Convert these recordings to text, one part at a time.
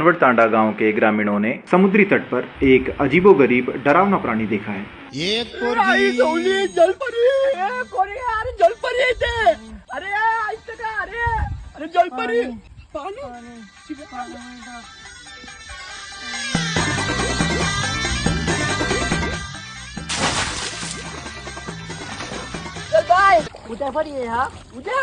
तांडा गांव के ग्रामीणों ने समुद्री तट पर एक अजीबोगरीब डरावना प्राणी देखा है। एक पोरगी जलपरी कोणी अरे जलपरी येते अरे ऐकतं का अरे जलपरी पाणी चल बाय उद्या पण ये हा उद्या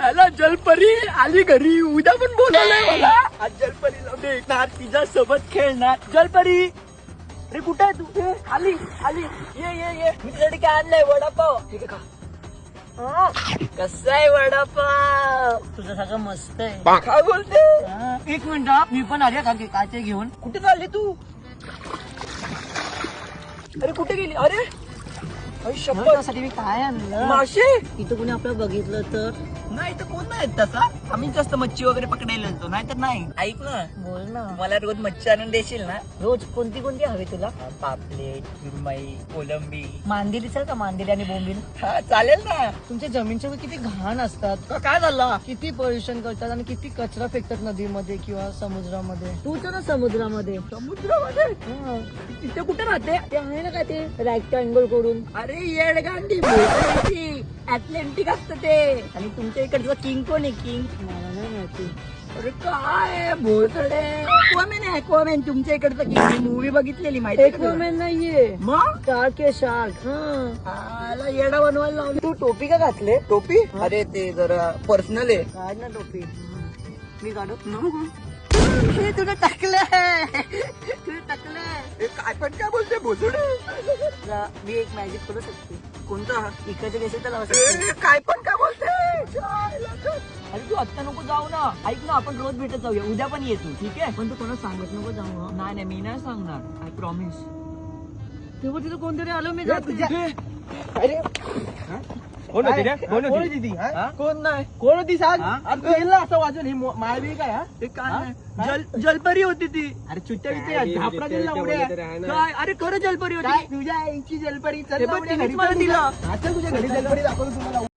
आला जलपरी आली घरी उद्या पण बोलवलंय मला आज जलपरीला भेटणार तिच्या सोबत खेळणार जलपरी अरे कुठे आहे तू आली आली ये ये ये मी तुझ्यासाठी काय आणलंय वडापाव ठीक आहे का कसा आहे वडापाव तुझं सगळं मस्त आहे काय बोलते एक मिनिट मी पण आले का काय ते घेऊन कुठे चालली तू अरे कुठे गेली अरे शपथसाठी मी काय आणलं मासे इथं कोणी आपलं बघितलं तर नाही तर कोण नाही तसा आम्ही जास्त मच्छी वगैरे पकडायला येतो नाही तर नाही ऐक ना बोल ना मला रोज मच्छी आणून देशील ना रोज कोणती कोणती हवी तुला पापलेट सुरमई कोलंबी मांदेली चल का मांदेली आणि बोंबील हा चालेल ना तुमच्या जमीनच्या किती घाण असतात काय झालं किती पोल्युशन करतात आणि किती कचरा फेकतात नदीमध्ये किंवा समुद्रामध्ये तू तर ना समुद्रामध्ये तिथे कुठे राहते ते आहे ना काय ते रेक्टँगल करून अरे येडगांडी अटलांटिक असतं ते आणि तुमच्या इकडचं किंग कोण आहे किंग मला नाही माहिती अरे काय भोसडे एक्वामॅन तुमच्या इकडचं किंग मूवी बघितलेली माहिती एक्वामॅन नाहीये मग शार्क आहे शार्क हा येडा बनवायला लावली तू टोपी का घातले टोपी अरे ते जरा पर्सनल आहे काढ ना टोपी मी काढत तुला टाकलंय तुला टाकलंय काय पण काय बोलते भोसडे मी एक मॅजिक करू शकते कोणता इकडचे केसेस लावू शकते काय पण काय बोलते अरे तू आत्ता नको जाऊ ना ऐक ना आपण रोज भेटत जाऊया उद्या पण येतो ठीक आहे पण तू कोणा सांगत नको जाऊ नाही नाही मी नाही सांगणार आय प्रॉमिस तेव्हा तिथं कोणतरी आलं मी जाते अरे कोण नाही कोण होती सांग असं वाजून ही माळवी काय जलपरी होती ती अरे चुट्ट्या काय अरे खरं जलपरी होती तुझ्या आईची जलपरी मला दिला तुझ्या घरी जलपरी दाखवतो तुम्हाला